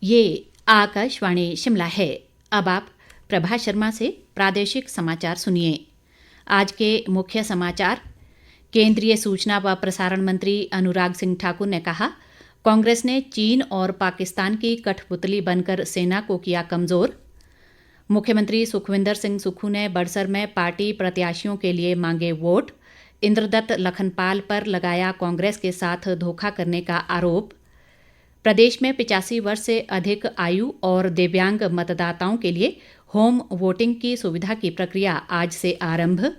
ये आकाशवाणी शिमला है। अब आप प्रभा शर्मा से प्रादेशिक समाचार सुनिए। आज के मुख्य समाचार। केंद्रीय सूचना व प्रसारण मंत्री अनुराग सिंह ठाकुर ने कहा, कांग्रेस ने चीन और पाकिस्तान की कठपुतली बनकर सेना को किया कमजोर। मुख्यमंत्री सुखविंदर सिंह सुक्खू ने बड़सर में पार्टी प्रत्याशियों के लिए मांगे वोट। इंद्रदत्त लखनपाल पर लगाया कांग्रेस के साथ धोखा करने का आरोप। प्रदेश में 85 वर्ष से अधिक आयु और दिव्यांग मतदाताओं के लिए होम वोटिंग की सुविधा की प्रक्रिया आज से आरंभ।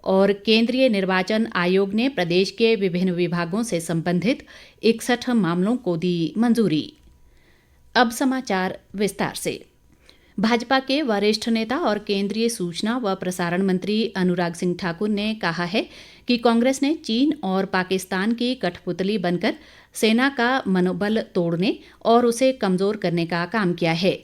और केंद्रीय निर्वाचन आयोग ने प्रदेश के विभिन्न विभागों से संबंधित 61 मामलों को दी मंजूरी। अब समाचार विस्तार से। भाजपा के वरिष्ठ नेता और केंद्रीय सूचना व प्रसारण मंत्री अनुराग सिंह ठाकुर ने कहा है कि कांग्रेस ने चीन और पाकिस्तान की कठपुतली बनकर सेना का मनोबल तोड़ने और उसे कमजोर करने का काम किया है।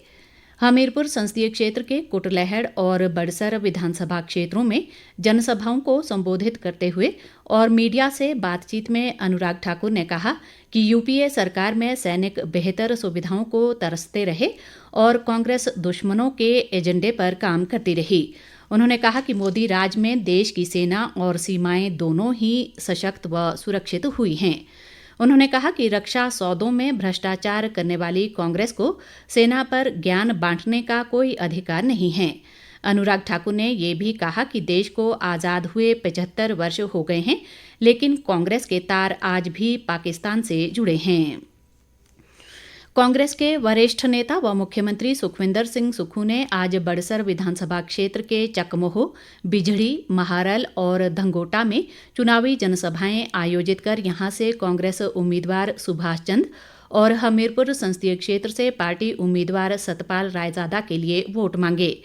हमीरपुर संसदीय क्षेत्र के कुटलैहड़ और बड़सर विधानसभा क्षेत्रों में जनसभाओं को संबोधित करते हुए और मीडिया से बातचीत में अनुराग ठाकुर ने कहा कि यूपीए सरकार में सैनिक बेहतर सुविधाओं को तरसते रहे और कांग्रेस दुश्मनों के एजेंडे पर काम करती रही। उन्होंने कहा कि मोदी राज में देश की सेना और सीमाएं दोनों ही सशक्त व सुरक्षित हुई हैं। उन्होंने कहा कि रक्षा सौदों में भ्रष्टाचार करने वाली कांग्रेस को सेना पर ज्ञान बांटने का कोई अधिकार नहीं है। अनुराग ठाकुर ने ये भी कहा कि देश को आज़ाद हुए 75 वर्ष हो गए हैं, लेकिन कांग्रेस के तार आज भी पाकिस्तान से जुड़े हैं। कांग्रेस के वरिष्ठ नेता व मुख्यमंत्री सुखविंदर सिंह सुक्खू ने आज बड़सर विधानसभा क्षेत्र के चकमोह, बिझड़ी, महारल और धंगोटा में चुनावी जनसभाएं आयोजित कर यहां से कांग्रेस उम्मीदवार सुभाष चंद और हमीरपुर संसदीय क्षेत्र से पार्टी उम्मीदवार सतपाल रायजादा के लिए वोट मांगे।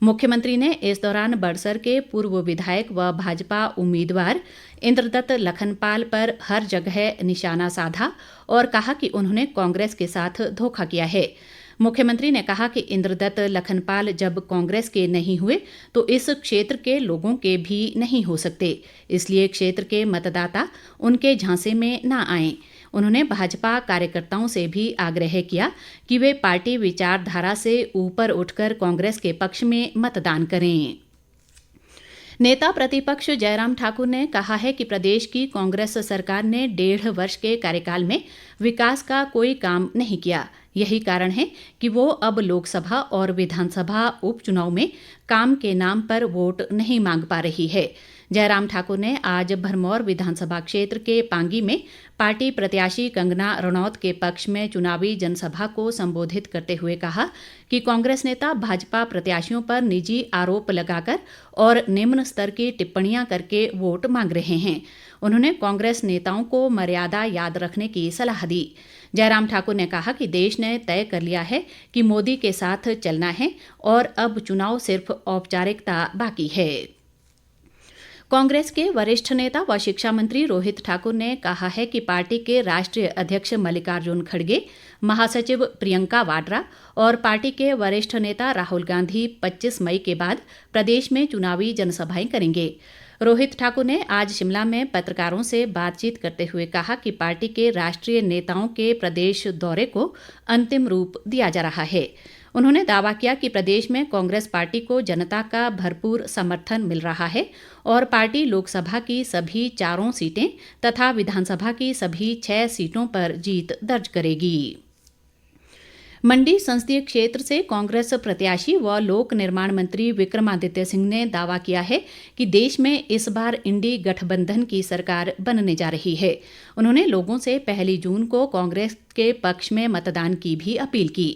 मुख्यमंत्री ने इस दौरान बड़सर के पूर्व विधायक व भाजपा उम्मीदवार इंद्रदत्त लखनपाल पर हर जगह निशाना साधा और कहा कि उन्होंने कांग्रेस के साथ धोखा किया है। मुख्यमंत्री ने कहा कि इंद्रदत्त लखनपाल जब कांग्रेस के नहीं हुए तो इस क्षेत्र के लोगों के भी नहीं हो सकते, इसलिए क्षेत्र के मतदाता उनके झांसे में न आएं। उन्होंने भाजपा कार्यकर्ताओं से भी आग्रह किया कि वे पार्टी विचारधारा से ऊपर उठकर कांग्रेस के पक्ष में मतदान करें। नेता प्रतिपक्ष जयराम ठाकुर ने कहा है कि प्रदेश की कांग्रेस सरकार ने 1.5 वर्ष के कार्यकाल में विकास का कोई काम नहीं किया। यही कारण है कि वो अब लोकसभा और विधानसभा उपचुनाव में काम के नाम पर वोट नहीं मांग पा रही है। जयराम ठाकुर ने आज भरमौर विधानसभा क्षेत्र के पांगी में पार्टी प्रत्याशी कंगना रणौत के पक्ष में चुनावी जनसभा को संबोधित करते हुए कहा कि कांग्रेस नेता भाजपा प्रत्याशियों पर निजी आरोप लगाकर और निम्न स्तर की टिप्पणियां करके वोट मांग रहे हैं। उन्होंने कांग्रेस नेताओं को मर्यादा याद रखने की सलाह दी। जयराम ठाकुर ने कहा कि देश ने तय कर लिया है कि मोदी के साथ चलना है और अब चुनाव सिर्फ औपचारिकता बाकी है। कांग्रेस के वरिष्ठ नेता व शिक्षा मंत्री रोहित ठाकुर ने कहा है कि पार्टी के राष्ट्रीय अध्यक्ष मल्लिकार्जुन खड़गे, महासचिव प्रियंका वाड्रा और पार्टी के वरिष्ठ नेता राहुल गांधी 25 मई के बाद प्रदेश में चुनावी जनसभाएं करेंगे। रोहित ठाकुर ने आज शिमला में पत्रकारों से बातचीत करते हुए कहा कि पार्टी के राष्ट्रीय नेताओं के प्रदेश दौरे को अंतिम रूप दिया जा रहा है। उन्होंने दावा किया कि प्रदेश में कांग्रेस पार्टी को जनता का भरपूर समर्थन मिल रहा है और पार्टी लोकसभा की सभी 4 सीटें तथा विधानसभा की सभी 6 सीटों पर जीत दर्ज करेगी। मंडी संसदीय क्षेत्र से कांग्रेस प्रत्याशी व लोक निर्माण मंत्री विक्रमादित्य सिंह ने दावा किया है कि देश में इस बार इंडी गठबंधन की सरकार बनने जा रही है। उन्होंने लोगों से 1 जून को कांग्रेस के पक्ष में मतदान की भी अपील की।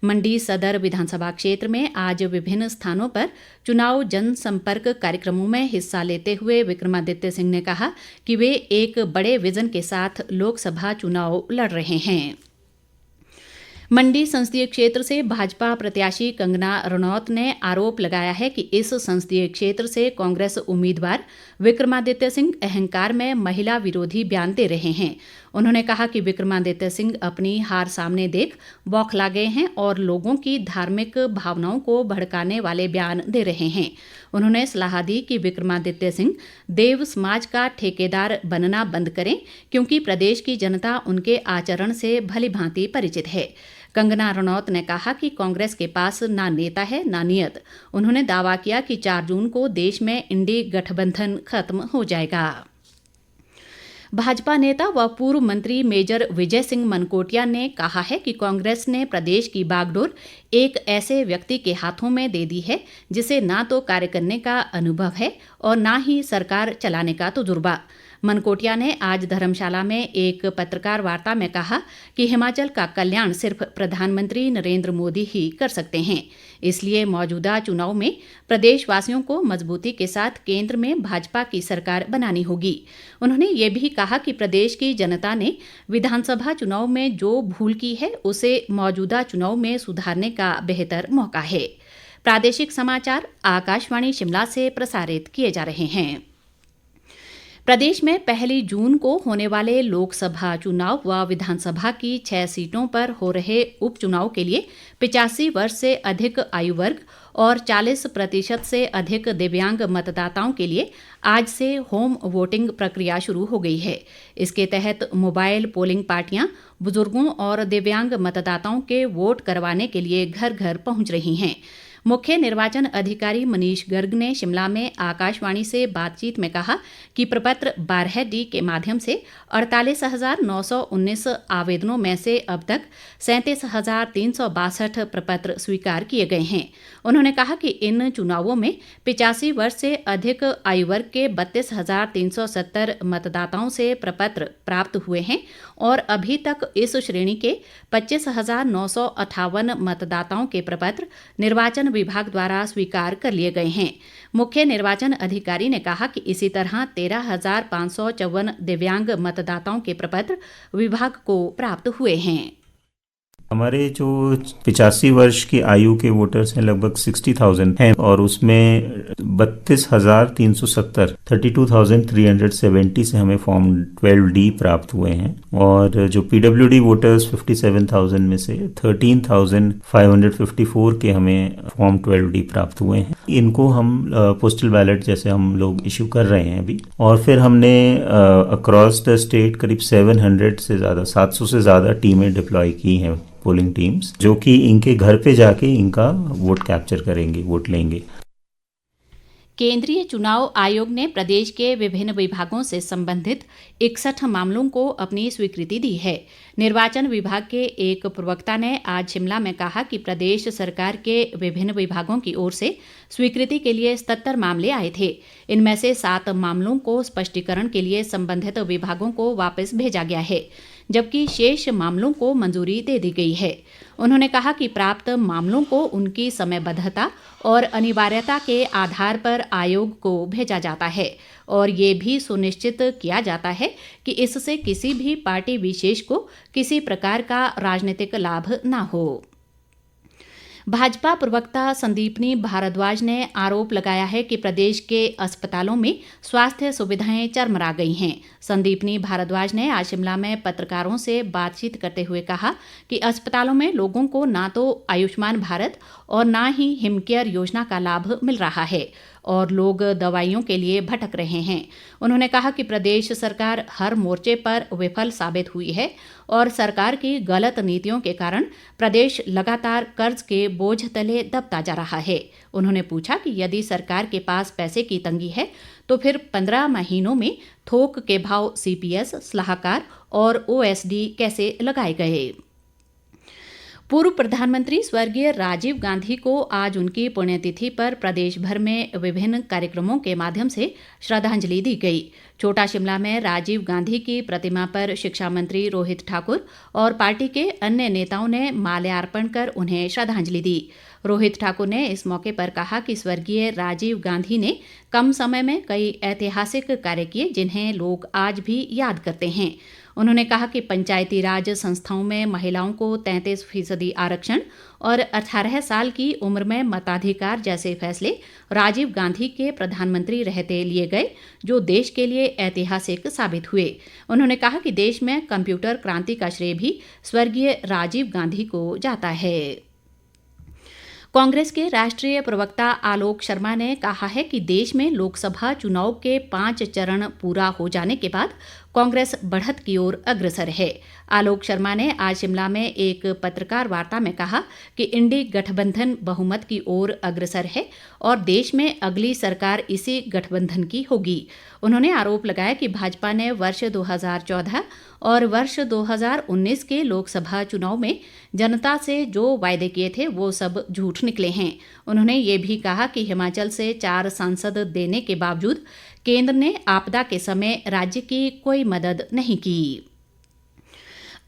मंडी सदर विधानसभा क्षेत्र में आज विभिन्न स्थानों पर चुनाव जनसंपर्क कार्यक्रमों में हिस्सा लेते हुए विक्रमादित्य सिंह ने कहा कि वे एक बड़े विजन के साथ लोकसभा चुनाव लड़ रहे हैं। मंडी संसदीय क्षेत्र से भाजपा प्रत्याशी कंगना रणौत ने आरोप लगाया है कि इस संसदीय क्षेत्र से कांग्रेस उम्मीदवार विक्रमादित्य सिंह अहंकार में महिला विरोधी बयान दे रहे हैं। उन्होंने कहा कि विक्रमादित्य सिंह अपनी हार सामने देख बौखला गए हैं और लोगों की धार्मिक भावनाओं को भड़काने वाले बयान दे रहे हैं। उन्होंने सलाह दी कि विक्रमादित्य सिंह देव समाज का ठेकेदार बनना बंद करें, क्योंकि प्रदेश की जनता उनके आचरण से भली भांति परिचित है। कंगना रनौत ने कहा कि कांग्रेस के पास ना नेता है ना नियत। उन्होंने दावा किया कि 4 जून को देश में इंडी गठबंधन खत्म हो जाएगा। भाजपा नेता व पूर्व मंत्री मेजर विजय सिंह मनकोटिया ने कहा है कि कांग्रेस ने प्रदेश की बागडोर एक ऐसे व्यक्ति के हाथों में दे दी है जिसे ना तो कार्य करने का अनुभव है और ना ही सरकार चलाने का तजुर्बा। मनकोटिया ने आज धर्मशाला में एक पत्रकार वार्ता में कहा कि हिमाचल का कल्याण सिर्फ प्रधानमंत्री नरेंद्र मोदी ही कर सकते हैं, इसलिए मौजूदा चुनाव में प्रदेशवासियों को मजबूती के साथ केंद्र में भाजपा की सरकार बनानी होगी। उन्होंने ये भी कहा कि प्रदेश की जनता ने विधानसभा चुनाव में जो भूल की है उसे मौजूदा चुनाव में सुधारने का बेहतर मौका है। प्रादेशिक समाचार आकाशवाणी शिमला से प्रसारित किए जा रहे हैं। प्रदेश में 1 जून को होने वाले लोकसभा चुनाव व विधानसभा की 6 सीटों पर हो रहे उपचुनाव के लिए 85 वर्ष से अधिक आयु वर्ग और 40% से अधिक दिव्यांग मतदाताओं के लिए आज से होम वोटिंग प्रक्रिया शुरू हो गई है। इसके तहत मोबाइल पोलिंग पार्टियां बुजुर्गों और दिव्यांग मतदाताओं के वोट करवाने के लिए घर घर पहुंच रही हैं। मुख्य निर्वाचन अधिकारी मनीष गर्ग ने शिमला में आकाशवाणी से बातचीत में कहा कि प्रपत्र 12D के माध्यम से 48,919 आवेदनों में से अब तक 37,362 प्रपत्र स्वीकार किए गए हैं। उन्होंने कहा कि इन चुनावों में 85 वर्ष से अधिक आयु वर्ग के 32,370 मतदाताओं से प्रपत्र प्राप्त हुए हैं और अभी तक इस श्रेणी के 25,958 मतदाताओं के प्रपत्र निर्वाचन विभाग द्वारा स्वीकार कर लिए गए हैं। मुख्य निर्वाचन अधिकारी ने कहा कि इसी तरह 13,554 दिव्यांग मतदाताओं के प्रपत्र विभाग को प्राप्त हुए हैं। हमारे जो 85 वर्ष की आयु के वोटर्स हैं लगभग 60,000 हैं और उसमें 32,370 32,370 से हमें फॉर्म 12D प्राप्त हुए हैं और जो PWD वोटर्स 57,000 में से 13,554 के हमें फॉर्म 12D प्राप्त हुए हैं। इनको हम पोस्टल बैलेट जैसे हम लोग इशू कर रहे हैं अभी और फिर हमने अक्रॉस द स्टेट करीब 700 से ज़्यादा टीमें डिप्लॉय की हैं, पोलिंग टीम्स, जो कि इनके घर पे जाके इनका वोट कैप्चर करेंगे, वोट लेंगे। केंद्रीय चुनाव आयोग ने प्रदेश के विभिन्न विभागों से संबंधित 61 मामलों को अपनी स्वीकृति दी है। निर्वाचन विभाग के एक प्रवक्ता ने आज शिमला में कहा कि प्रदेश सरकार के विभिन्न विभागों की ओर से स्वीकृति के लिए 77 मामले आए थे। इनमें से 7 मामलों को स्पष्टीकरण के लिए संबंधित विभागों को वापस भेजा गया है, जबकि शेष मामलों को मंजूरी दे दी गई है। उन्होंने कहा कि प्राप्त मामलों को उनकी समयबद्धता और अनिवार्यता के आधार पर आयोग को भेजा जाता है और ये भी सुनिश्चित किया जाता है कि इससे किसी भी पार्टी विशेष को किसी प्रकार का राजनीतिक लाभ न हो। भाजपा प्रवक्ता संदीपनी भारद्वाज ने आरोप लगाया है कि प्रदेश के अस्पतालों में स्वास्थ्य सुविधाएं चरमरा गई हैं। संदीपनी भारद्वाज ने आज शिमला में पत्रकारों से बातचीत करते हुए कहा कि अस्पतालों में लोगों को ना तो आयुष्मान भारत और ना ही हिमकेयर योजना का लाभ मिल रहा है और लोग दवाइयों के लिए भटक रहे हैं। उन्होंने कहा कि प्रदेश सरकार हर मोर्चे पर विफल साबित हुई है और सरकार की गलत नीतियों के कारण प्रदेश लगातार कर्ज के बोझ तले दबता जा रहा है। उन्होंने पूछा कि यदि सरकार के पास पैसे की तंगी है तो फिर 15 महीनों में थोक के भाव CPS, सलाहकार और OSD कैसे लगाए गए। पूर्व प्रधानमंत्री स्वर्गीय राजीव गांधी को आज उनकी पुण्यतिथि पर प्रदेश भर में विभिन्न कार्यक्रमों के माध्यम से श्रद्धांजलि दी गई। छोटा शिमला में राजीव गांधी की प्रतिमा पर शिक्षा मंत्री रोहित ठाकुर और पार्टी के अन्य नेताओं ने माल्यार्पण कर उन्हें श्रद्धांजलि दी। रोहित ठाकुर ने इस मौके पर कहा कि स्वर्गीय राजीव गांधी ने कम समय में कई ऐतिहासिक कार्य किए जिन्हें लोग आज भी याद करते हैं। उन्होंने कहा कि पंचायती राज संस्थाओं में महिलाओं को 33% आरक्षण और 18 साल की उम्र में मताधिकार जैसे फैसले राजीव गांधी के प्रधानमंत्री रहते लिए गए, जो देश के लिए ऐतिहासिक साबित हुए। उन्होंने कहा कि देश में कंप्यूटर क्रांति का श्रेय भी स्वर्गीय राजीव गांधी को जाता है। कांग्रेस के राष्ट्रीय प्रवक्ता आलोक शर्मा ने कहा है कि देश में लोकसभा चुनाव के 5 चरण पूरा हो जाने के बाद कांग्रेस बढ़त की ओर अग्रसर है। आलोक शर्मा ने आज शिमला में एक पत्रकार वार्ता में कहा कि इंडी गठबंधन बहुमत की ओर अग्रसर है और देश में अगली सरकार इसी गठबंधन की होगी। उन्होंने आरोप लगाया कि भाजपा ने वर्ष 2014 और वर्ष 2019 के लोकसभा चुनाव में जनता से जो वायदे किए थे वो सब झूठ निकले हैं। उन्होंने ये भी कहा कि हिमाचल से 4 सांसद देने के बावजूद केंद्र ने आपदा के समय राज्य की कोई मदद नहीं की।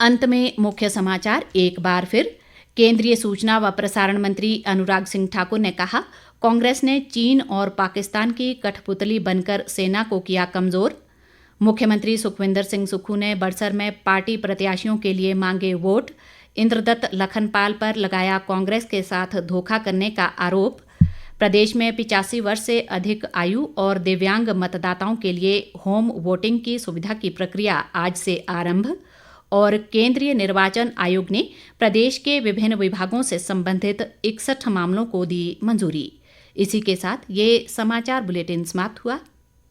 अंत में मुख्य समाचार एक बार फिर। केंद्रीय सूचना व प्रसारण मंत्री अनुराग सिंह ठाकुर ने कहा, कांग्रेस ने चीन और पाकिस्तान की कठपुतली बनकर सेना को किया कमजोर। मुख्यमंत्री सुखविंदर सिंह सुक्खू ने बड़सर में पार्टी प्रत्याशियों के लिए मांगे वोट। इंद्रदत्त लखनपाल पर लगाया कांग्रेस के साथ धोखा करने का आरोप। प्रदेश में 85 वर्ष से अधिक आयु और दिव्यांग मतदाताओं के लिए होम वोटिंग की सुविधा की प्रक्रिया आज से आरंभ। और केंद्रीय निर्वाचन आयोग ने प्रदेश के विभिन्न विभागों से संबंधित 61 मामलों को दी मंजूरी। इसी के साथ ये समाचार बुलेटिन समाप्त हुआ।